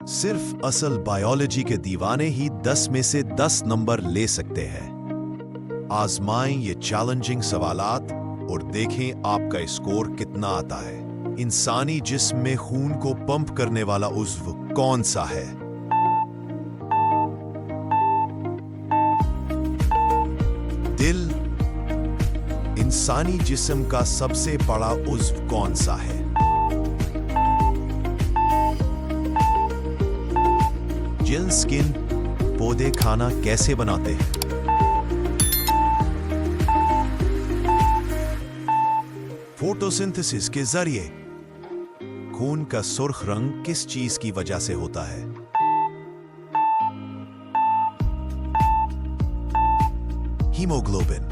सिर्फ असल बायोलॉजी के दीवाने ही 10 में से 10 नंबर ले सकते हैं। आजमाएं ये चैलेंजिंग सवालात और देखें आपका स्कोर कितना आता है। इंसानी जिस्म में खून को पंप करने वाला उज़्व कौन सा है? दिल। इंसानी जिस्म का सबसे बड़ा उज़्व कौन सा है? जिल स्किन। पौधे खाना कैसे बनाते हैं? फोटोसिंथेसिस के जरिए। खून का सुर्ख रंग किस चीज की वजह से होता है? हीमोग्लोबिन।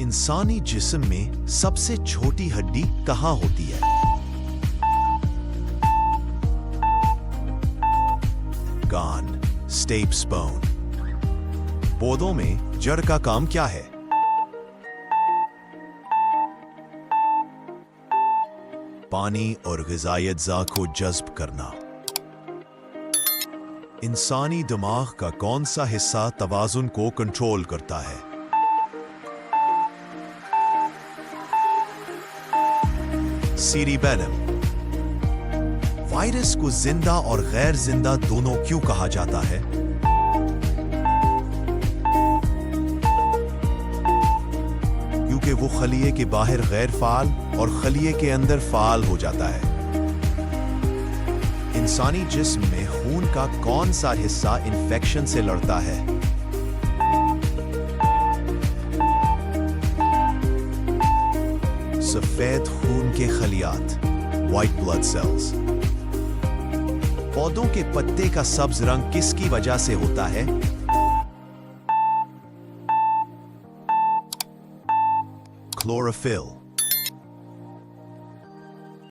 इंसानी जिस्म में सबसे छोटी हड्डी कहां होती है? कान, स्टेप्स बोन। पौधों में जड़ का काम क्या है? पानी और ग़िज़ाई अज्जा को जज़्ब करना। इंसानी दिमाग का कौन सा हिस्सा तवाज़ुन को कंट्रोल करता है? सीरिबेलम। वायरस को जिंदा और गैर जिंदा दोनों क्यों कहा जाता है? क्योंकि वो खलिए के बाहर गैर फाल और खलिए के अंदर फाल हो जाता है। इंसानी जिस्म में खून का कौन सा हिस्सा इन्फेक्शन से लड़ता है? सफेद खून के खलियात, व्हाइट ब्लड सेल्स। पौधों के पत्ते का सब्ज रंग किसकी वजह से होता है? क्लोरोफिल।